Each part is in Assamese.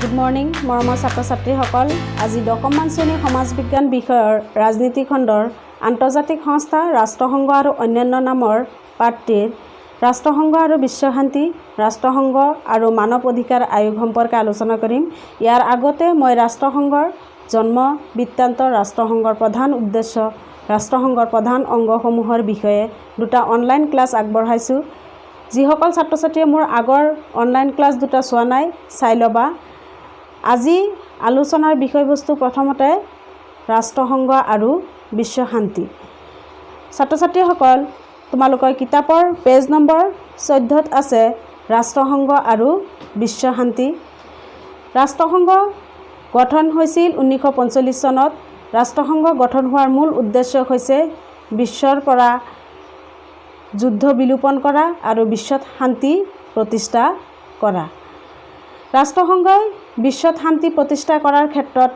গুড মৰ্নিং মৰমৰ ছাত্ৰ ছাত্ৰীসকল। আজি 10মান শ্ৰেণীৰ সমাজ বিজ্ঞান বিষয়ৰ ৰাজনীতি খণ্ডৰ আন্তৰ্জাতিক সংস্থা ৰাষ্ট্ৰসংঘ আৰু অন্যান্য নামৰ পাঠটিৰ ৰাষ্ট্ৰসংঘ আৰু বিশ্বশান্তি, ৰাষ্ট্ৰসংঘ আৰু মানৱ অধিকাৰ আয়োগ সম্পৰ্কে আলোচনা কৰিম। ইয়াৰ আগতে মই ৰাষ্ট্ৰসংঘৰ জন্ম বৃত্তান্ত, ৰাষ্ট্ৰসংঘৰ প্ৰধান উদ্দেশ্য, ৰাষ্ট্ৰসংঘৰ প্ৰধান অংগসমূহৰ বিষয়ে দুটা অনলাইন ক্লাছ আগবঢ়াইছোঁ। যিসকল ছাত্ৰ ছাত্ৰীয়ে মোৰ আগৰ অনলাইন ক্লাছ দুটা চোৱা নাই, চাই ল'বা। আজি আলোচনাৰ বিষয়বস্তু প্ৰথমতে ৰাষ্ট্ৰসংঘ আৰু বিশ্বশান্তি। ছাত্ৰ ছাত্ৰীসকল, তোমালোকৰ কিতাপৰ পেজ নম্বৰ 14ত আছে ৰাষ্ট্ৰসংঘ আৰু বিশ্বশান্তি। ৰাষ্ট্ৰসংঘ গঠন হৈছিল 1945 চনত। ৰাষ্ট্ৰসংঘ গঠন হোৱাৰ মূল উদ্দেশ্য হৈছে বিশ্বৰ পৰা যুদ্ধ বিলোপন কৰা আৰু বিশ্বত শান্তি প্ৰতিষ্ঠা কৰা। ৰাষ্ট্ৰসংঘই বিশ্বত শান্তি প্ৰতিষ্ঠা কৰাৰ ক্ষেত্ৰত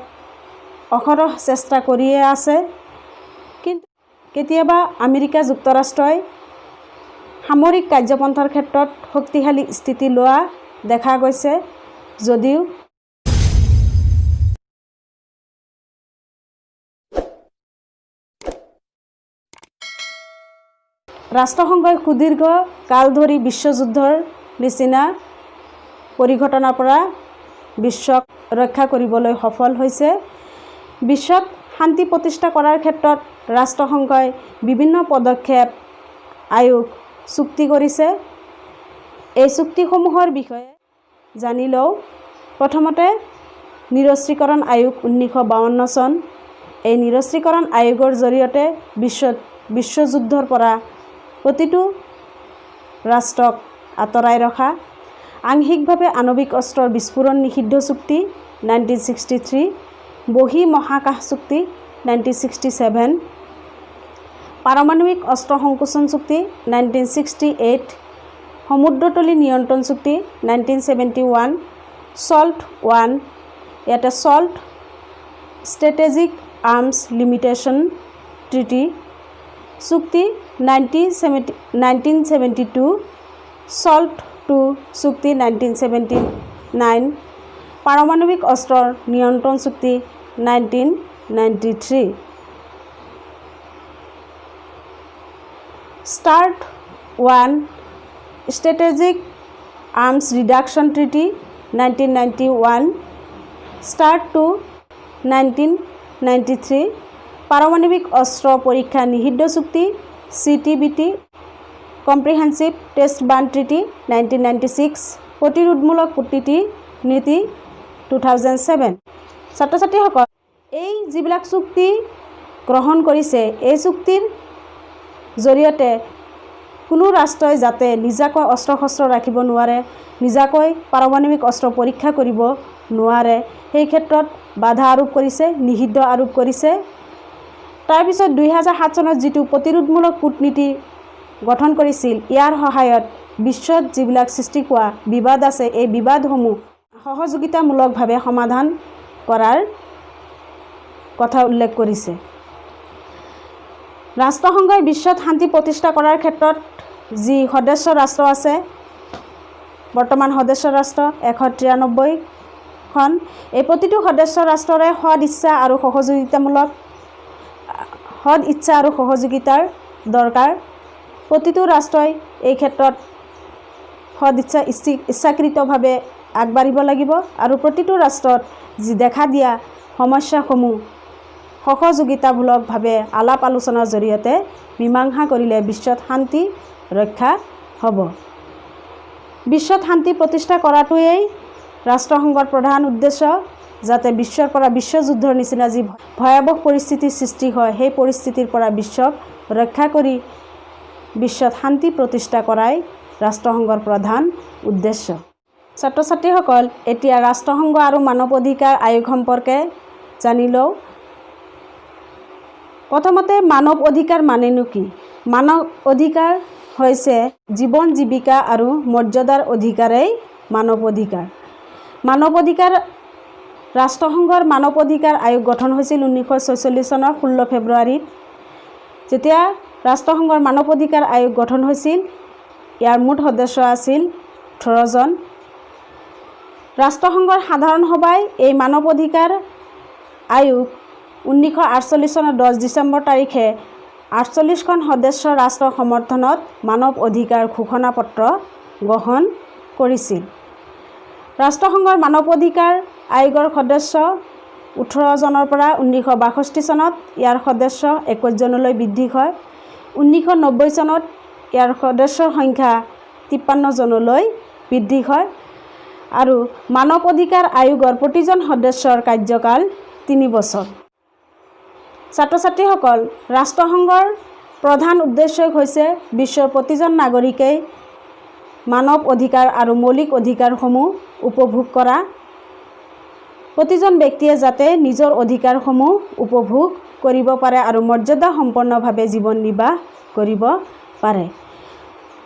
অহৰহ চেষ্টা কৰিয়ে আছে, কিন্তু কেতিয়াবা আমেৰিকা যুক্তৰাষ্ট্ৰই সামৰিক কাৰ্যপন্থাৰ ক্ষেত্ৰত শক্তিশালী স্থিতি লোৱা দেখা গৈছে। যদিও ৰাষ্ট্ৰসংঘই সুদীৰ্ঘ কাল ধৰি বিশ্বযুদ্ধৰ নিচিনা পৰিঘটনাৰ পৰা বিশ্বক ৰক্ষা কৰিবলৈ সফল হৈছে। বিশ্বত শান্তি প্ৰতিষ্ঠা কৰাৰ ক্ষেত্ৰত ৰাষ্ট্ৰসংঘই বিভিন্ন পদক্ষেপ, আয়োগ, চুক্তি কৰিছে। এই চুক্তিসমূহৰ বিষয়ে জানি লওঁ। প্ৰথমতে নিৰস্ত্ৰীকৰণ আয়োগ 1952 চন। এই নিৰস্ত্ৰীকৰণ আয়োগৰ জৰিয়তে বিশ্বযুদ্ধৰ পৰা প্ৰতিটো ৰাষ্ট্ৰক আঁতৰাই ৰখা। আংশিকভাৱে আণৱিক অস্ত্ৰৰ বিস্ফোৰণ নিষিদ্ধ চুক্তি 1963, বহি মহাকাশ চুক্তি 1967, পাৰমাণৱিক অস্ত্ৰ সংকোচন চুক্তি 1968, সমুদ্ৰতলী নিয়ন্ত্ৰণ চুক্তি 1971, SALT I, ইয়াতে SALT strategic arms limitation treaty চুক্তি 1972, SALT II চুক্তি 1979, পাৰমাণৱিক অস্ত্ৰৰ নিয়ন্ত্ৰণ চুক্তি 1993, START I strategic arms reduction treaty 1991, START II 1993, পাৰমাণৱিক অস্ত্ৰ পৰীক্ষা নিষিদ্ধ চুক্তি CTBT, কম্প্ৰিহেনচিভ টেষ্ট বান ট্ৰিটি 1996, প্ৰতিৰোধমূলক কূটনীতি নীতি 2007। ছাত্ৰ ছাত্ৰীসকল, এই যিবিলাক চুক্তি গ্ৰহণ কৰিছে, এই চুক্তিৰ জৰিয়তে কোনো ৰাষ্ট্ৰই যাতে নিজাকৈ অস্ত্ৰ শস্ত্ৰ ৰাখিব নোৱাৰে, নিজাকৈ পাৰমাণৱিক অস্ত্ৰ পৰীক্ষা কৰিব নোৱাৰে, সেই ক্ষেত্ৰত বাধা আৰোপ কৰিছে, নিষিদ্ধ আৰোপ কৰিছে। তাৰপিছত 2007 চনত যিটো প্ৰতিৰোধমূলক কূটনীতি গঠন কৰিছিল, ইয়াৰ সহায়ত বিশ্বত যিবিলাক সৃষ্টি হোৱা বিবাদ আছে, এই বিবাদসমূহ সহযোগিতামূলকভাৱে সমাধান কৰাৰ কথা উল্লেখ কৰিছে। ৰাষ্ট্ৰসংঘই বিশ্বত শান্তি প্ৰতিষ্ঠা কৰাৰ ক্ষেত্ৰত যি সদস্য ৰাষ্ট্ৰ আছে, বৰ্তমান সদস্য ৰাষ্ট্ৰ 193খন। এই প্ৰতিটো সদস্য ৰাষ্ট্ৰৰে সদ ইচ্ছা আৰু সহযোগিতাৰ দৰকাৰ। প্ৰতিটো ৰাষ্ট্ৰই এই ক্ষেত্ৰত ইচ্ছাকৃতভাৱে আগবাঢ়িব লাগিব আৰু প্ৰতিটো ৰাষ্ট্ৰত যি দেখা দিয়া সমস্যাসমূহ সহযোগিতামূলকভাৱে আলাপ আলোচনাৰ জৰিয়তে মীমাংসা কৰিলে বিশ্বত শান্তি ৰক্ষা হ'ব। বিশ্বত শান্তি প্ৰতিষ্ঠা কৰাটোৱেই ৰাষ্ট্ৰসংঘৰ প্ৰধান উদ্দেশ্য, যাতে বিশ্বৰ পৰা বিশ্বযুদ্ধৰ নিচিনা যি ভয়াৱহ পৰিস্থিতিৰ সৃষ্টি হয়, সেই পৰিস্থিতিৰ পৰা বিশ্বক ৰক্ষা কৰি বিশ্বত শান্তি প্ৰতিষ্ঠা কৰাই ৰাষ্ট্ৰসংঘৰ প্ৰধান উদ্দেশ্য। ছাত্ৰ ছাত্ৰীসকল, এতিয়া ৰাষ্ট্ৰসংঘ আৰু মানৱ অধিকাৰ আয়োগ সম্পৰ্কে জানি লওঁ। প্ৰথমতে মানৱ অধিকাৰ মানেনো কি? মানৱ অধিকাৰ হৈছে জীৱন, জীৱিকা আৰু মৰ্যাদাৰ অধিকাৰেই মানৱ অধিকাৰ। মানৱ অধিকাৰ ৰাষ্ট্ৰসংঘৰ মানৱ অধিকাৰ আয়োগ গঠন হৈছিল 1946 চনৰ 16 ফেব্ৰুৱাৰীত। যেতিয়া ৰাষ্ট্ৰসংঘৰ মানৱ অধিকাৰ আয়োগ গঠন হৈছিল, ইয়াৰ মুঠ সদস্য আছিল 18জন। ৰাষ্ট্ৰসংঘৰ সাধাৰণ সভাই এই মানৱ অধিকাৰ আয়োগ 1948 চনৰ 10 ডিচেম্বৰ তাৰিখে 48খন সদস্য ৰাষ্ট্ৰৰ সমৰ্থনত মানৱ অধিকাৰ ঘোষণাপত্ৰ গ্ৰহণ কৰিছিল। ৰাষ্ট্ৰসংঘৰ মানৱ অধিকাৰ আয়োগৰ সদস্য 18 জনৰ পৰা 1962 চনত ইয়াৰ সদস্য 21 জনলৈ বৃদ্ধি হয়। 1990 চনত ইয়াৰ সদস্যৰ সংখ্যা 53 জনলৈ বৃদ্ধি হয় আৰু মানৱ অধিকাৰ আয়োগৰ প্ৰতিজন সদস্যৰ কাৰ্যকাল 3 বছৰ। ছাত্ৰ ছাত্ৰীসকল, ৰাষ্ট্ৰসংঘৰ প্ৰধান উদ্দেশ্য হৈছে বিশ্বৰ প্ৰতিজন নাগৰিকেই মানৱ অধিকাৰ আৰু মৌলিক অধিকাৰসমূহ উপভোগ কৰা। প্ৰতিজন ব্যক্তিয়ে যাতে নিজৰ অধিকাৰসমূহ উপভোগ কৰিব পাৰে আৰু মৰ্যাদা সম্পন্নভাৱে জীৱন নিৰ্বাহ কৰিব পাৰে।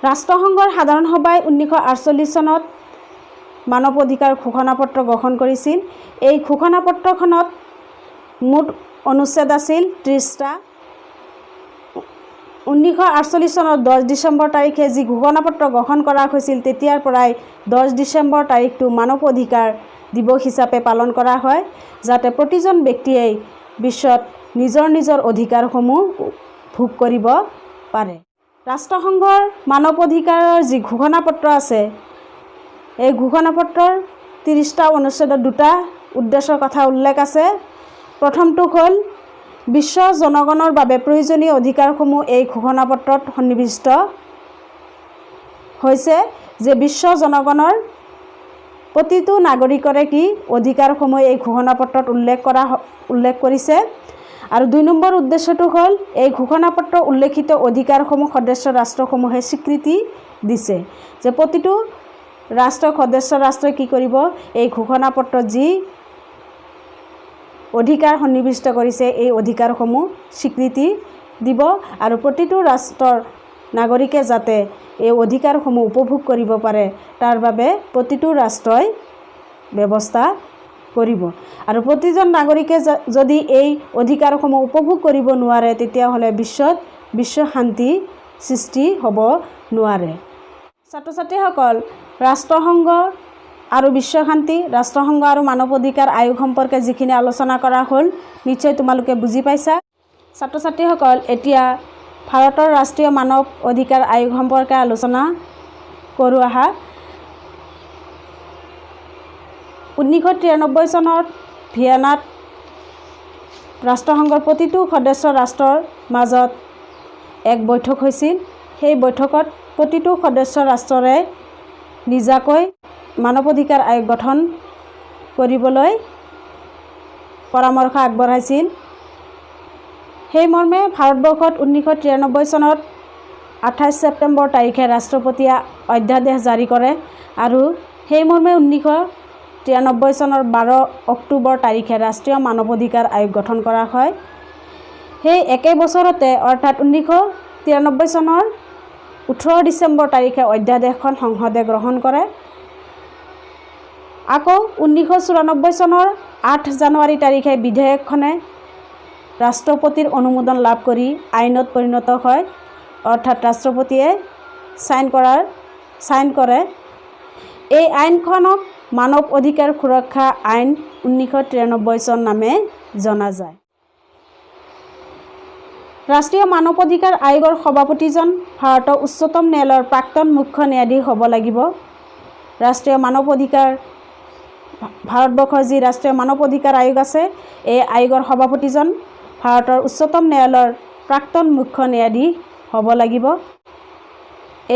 ৰাষ্ট্ৰসংঘৰ সাধাৰণ সভাই 1948 চনত মানৱ অধিকাৰ ঘোষণাপত্ৰ গ্ৰহণ কৰিছিল। এই ঘোষণাপত্ৰখনত মুঠ অনুচ্ছেদ আছিল 30টা। 1948 চনৰ 10 ডিচেম্বৰ তাৰিখে যি ঘোষণাপত্ৰ গ্ৰহণ কৰা হৈছিল, তেতিয়াৰ পৰাই 10 ডিচেম্বৰ তাৰিখটো মানৱ অধিকাৰ দিৱস হিচাপে পালন কৰা হয়, যাতে প্ৰতিজন ব্যক্তিয়েই বিশ্বত নিজৰ অধিকাৰসমূহ ভোগ কৰিব পাৰে। ৰাষ্ট্ৰসংঘৰ মানৱ অধিকাৰৰ যি ঘোষণাপত্ৰ আছে, এই ঘোষণাপত্ৰৰ 30টা অনুচ্ছেদত 2টা উদ্দেশ্যৰ কথা উল্লেখ আছে। প্ৰথমটো হ'ল বিশ্ব জনগণৰ বাবে প্ৰয়োজনীয় অধিকাৰসমূহ এই ঘোষণাপত্ৰত সন্নিৱিষ্ট হৈছে, যে বিশ্ব জনগণৰ প্ৰতিটো নাগৰিকৰে কি অধিকাৰসমূহ এই ঘোষণাপত্ৰত উল্লেখ কৰিছে। আৰু 2 নম্বৰ উদ্দেশ্যটো হ'ল এই ঘোষণাপত্ৰ উল্লেখিত অধিকাৰসমূহ সদস্য ৰাষ্ট্ৰসমূহে স্বীকৃতি দিছে, যে প্ৰতিটো সদস্য ৰাষ্ট্ৰই কি কৰিব, এই ঘোষণাপত্ৰত যি অধিকাৰ সন্নিৱিষ্ট কৰিছে এই অধিকাৰসমূহ স্বীকৃতি দিব আৰু প্ৰতিটো ৰাষ্ট্ৰৰ নাগৰিকে যাতে এই অধিকাৰসমূহ উপভোগ কৰিব পাৰে, তাৰ বাবে প্ৰতিটো ৰাষ্ট্ৰই ব্যৱস্থা কৰিব। আৰু প্ৰতিজন নাগৰিকে যদি এই অধিকাৰসমূহ উপভোগ কৰিব নোৱাৰে, তেতিয়াহ'লে বিশ্ব শান্তি সৃষ্টি হ'ব নোৱাৰে। ছাত্ৰ ছাত্ৰীসকল, ৰাষ্ট্ৰসংঘ আৰু বিশ্ব শান্তি, ৰাষ্ট্ৰসংঘ আৰু মানৱ অধিকাৰ আয়োগ সম্পৰ্কে যিখিনি আলোচনা কৰা হ'ল, নিশ্চয় তোমালোকে বুজি পাইছা। ছাত্ৰ ছাত্ৰীসকল, এতিয়া ভাৰতৰ ৰাষ্ট্ৰীয় মানৱ অধিকাৰ আয়োগ সম্পৰ্কে আলোচনা কৰোঁ আহা। 1993 চনত ভিয়েনাত ৰাষ্ট্ৰসংঘৰ প্ৰতিটো সদস্য ৰাষ্ট্ৰৰ মাজত এক বৈঠক হৈছিল। সেই বৈঠকত প্ৰতিটো সদস্য ৰাষ্ট্ৰৰে নিজাকৈ মানৱ অধিকাৰ আয়োগ গঠন কৰিবলৈ পৰামৰ্শ আগবঢ়াইছিল। সেই মৰ্মে ভাৰতবৰ্ষত 1993 চনত 28 ছেপ্টেম্বৰ তাৰিখে ৰাষ্ট্ৰপতিয়ে অধ্যাদেশ জাৰি কৰে আৰু সেই মৰ্মে 1993 চনৰ 12 অক্টোবৰ তাৰিখে ৰাষ্ট্ৰীয় মানৱ অধিকাৰ আয়োগ গঠন কৰা হয়। সেই একে বছৰতে অৰ্থাৎ 1993 চনৰ 18 ডিচেম্বৰ তাৰিখে অধ্যাদেশখন সংসদে গ্ৰহণ কৰে। আকৌ 1994 চনৰ 8 জানুৱাৰী তাৰিখে বিধেয়কখনে ৰাষ্ট্ৰপতিৰ অনুমোদন লাভ কৰি আইনত পৰিণত হয়, অৰ্থাৎ ৰাষ্ট্ৰপতিয়ে সাইন কৰে। এই আইনখনক মানৱ অধিকাৰ সুৰক্ষা আইন 1993 চন নামে জনা যায়। ৰাষ্ট্ৰীয় মানৱ অধিকাৰ আয়োগৰ সভাপতিজন ভাৰতৰ উচ্চতম ন্যায়ালয়ৰ প্ৰাক্তন মুখ্য ন্যায়াধীশ হ'ব লাগিব। ৰাষ্ট্ৰীয় মানৱ অধিকাৰ ভাৰতবৰ্ষৰ যি ৰাষ্ট্ৰীয় মানৱ অধিকাৰ আয়োগ আছে, এই আয়োগৰ সভাপতিজন ভাৰতৰ উচ্চতম ন্যায়ালয়ৰ প্ৰাক্তন মুখ্য ন্যায়াধীশ হ'ব লাগিব।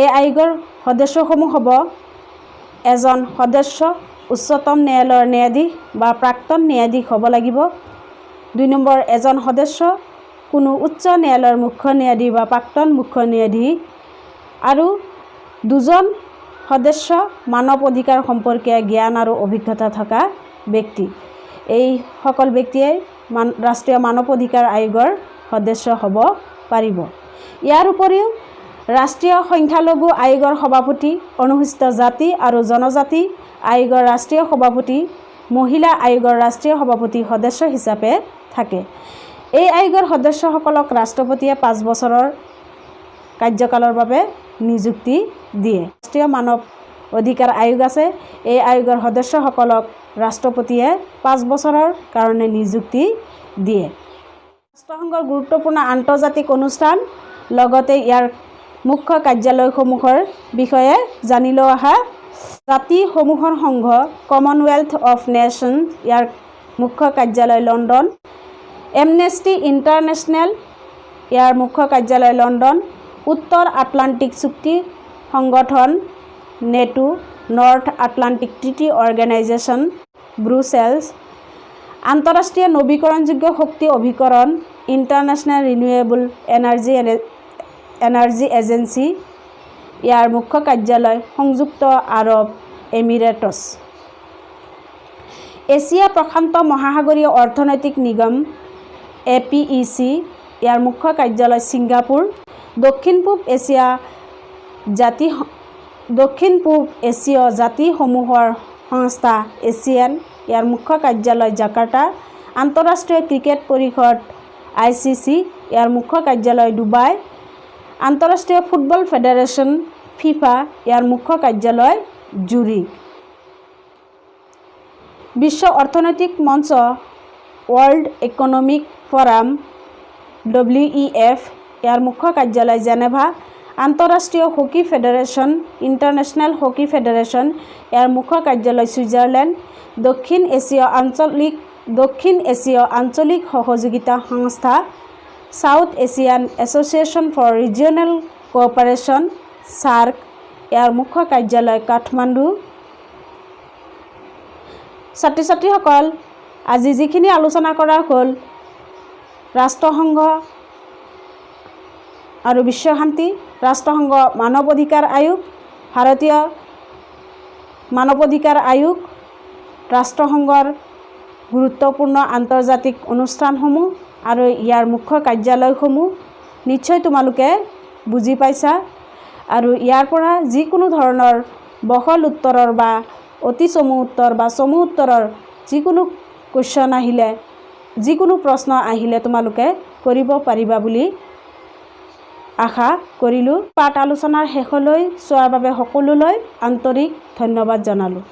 এই আয়োগৰ সদস্যসমূহ হ'ব এজন সদস্য উচ্চতম ন্যায়ালয়ৰ ন্যায়াধীশ বা প্ৰাক্তন ন্যায়াধীশ হ'ব লাগিব। 2 নম্বৰ, এজন সদস্য কোনো উচ্চ ন্যায়ালয়ৰ মুখ্য ন্যায়াধীশ বা প্ৰাক্তন মুখ্য ন্যায়াধীশ আৰু 2জন সদস্য মানৱ অধিকাৰ সম্পৰ্কীয় জ্ঞান আৰু অভিজ্ঞতা থকা ব্যক্তি। এই সকল ব্যক্তিয়ে ৰাষ্ট্ৰীয় মানৱ অধিকাৰ আয়োগৰ সদস্য হ'ব পাৰিব। ইয়াৰ উপৰিও ৰাষ্ট্ৰীয় সংখ্যালঘু আয়োগৰ সভাপতি, অনুসূচিত জাতি আৰু জনজাতি আয়োগৰ ৰাষ্ট্ৰীয় সভাপতি, মহিলা আয়োগৰ ৰাষ্ট্ৰীয় সভাপতি সদস্য হিচাপে থাকে। এই আয়োগৰ সদস্যসকলক ৰাষ্ট্ৰপতিয়ে 5 বছৰৰ কাৰ্যকালৰ বাবে নিযুক্তি দিয়ে। ৰাষ্ট্ৰীয় মানৱ অধিকাৰ আয়োগ আছে। এই আয়োগৰ সদস্যসকলক ৰাষ্ট্ৰপতিয়ে 5 বছৰৰ কাৰণে নিযুক্তি দিয়ে। ৰাষ্ট্ৰসংঘৰ গুৰুত্বপূৰ্ণ আন্তৰ্জাতিক অনুষ্ঠান লগতে ইয়াৰ মুখ্য কাৰ্যালয়সমূহৰ বিষয়ে জানি লোৱা আহা। জাতিসমূহৰ সংঘ কমনৱেলথ অফ নেশ্যন, ইয়াৰ মুখ্য কাৰ্যালয় লণ্ডন। এমনেষ্টি ইণ্টাৰনেশ্যনেল, ইয়াৰ মুখ্য কাৰ্যালয় লণ্ডন। উত্তৰ আটলাণ্টিক চুক্তি সংগঠন নেটো, নৰ্থ আটলাণ্টিক ট্ৰিটি অৰ্গেনাইজেশ্যন ব্ৰুছেলছ। আন্তঃৰাষ্ট্ৰীয় নৱীকৰণযোগ্য শক্তি অভিকৰণ ইণ্টাৰনেশ্যনেল ৰিনিউৱেবল এনাৰ্জি এজেঞ্চি, ইয়াৰ মুখ্য কাৰ্যালয় সংযুক্ত আৰৱ এমিৰেটছ। এছিয়া প্ৰশান্ত মহাসাগৰীয় অৰ্থনৈতিক নিগম APEC, ইয়াৰ মুখ্য কাৰ্যালয় ছিংগাপুৰ। দক্ষিণ পূব এছীয় জাতিসমূহৰ সংস্থা ASEAN, ইয়াৰ মুখ্য কাৰ্যালয় জাকাৰ্টা। আন্তঃৰাষ্ট্ৰীয় ক্ৰিকেট পৰিষদ ICC, ইয়াৰ মুখ্য কাৰ্যালয় ডুবাই। আন্তঃৰাষ্ট্ৰীয় ফুটবল ফেডাৰেশ্যন FIFA, ইয়াৰ মুখ্য কাৰ্যালয় জুৰিক। বিশ্ব অৰ্থনৈতিক মঞ্চ ৱৰ্ল্ড ইকনমিক ফৰাম WEF, ইয়াৰ মুখ্য কাৰ্যালয় জেনেভা। আন্তঃৰাষ্ট্ৰীয় hockey federation international hockey federation, ইয়াৰ মুখ্য কাৰ্যালয় ছুইজাৰলেণ্ড। দক্ষিণ এছীয় আঞ্চলিক সহযোগিতা সংস্থা south Asian association for regional cooperation SAARC, ইয়াৰ মুখ্য কাৰ্যালয় কাঠমাণ্ডু। ছাত্ৰ ছাত্ৰীসকল, আজি যিখিনি আলোচনা কৰা হ'ল ৰাষ্ট্ৰসংঘ আৰু বিশ্বশান্তি, ৰাষ্ট্ৰসংঘ মানৱ অধিকাৰ আয়োগ, ভাৰতীয় মানৱ অধিকাৰ আয়োগ, ৰাষ্ট্ৰসংঘৰ গুৰুত্বপূৰ্ণ আন্তৰ্জাতিক অনুষ্ঠানসমূহ আৰু ইয়াৰ মুখ্য কাৰ্যালয়সমূহ নিশ্চয় তোমালোকে বুজি পাইছা। আৰু ইয়াৰ পৰা যিকোনো ধৰণৰ বহল উত্তৰৰ বা অতি চমু উত্তৰ বা চমু উত্তৰৰ যিকোনো কুৱেশ্যন আহিলে, যিকোনো প্ৰশ্ন আহিলে তোমালোকে কৰিব পাৰিবা বুলি আশা কৰিলোঁ। পাঠ আলোচনাৰ শেষলৈ চোৱাৰ বাবে সকলোলৈ আন্তৰিক ধন্যবাদ জনালোঁ।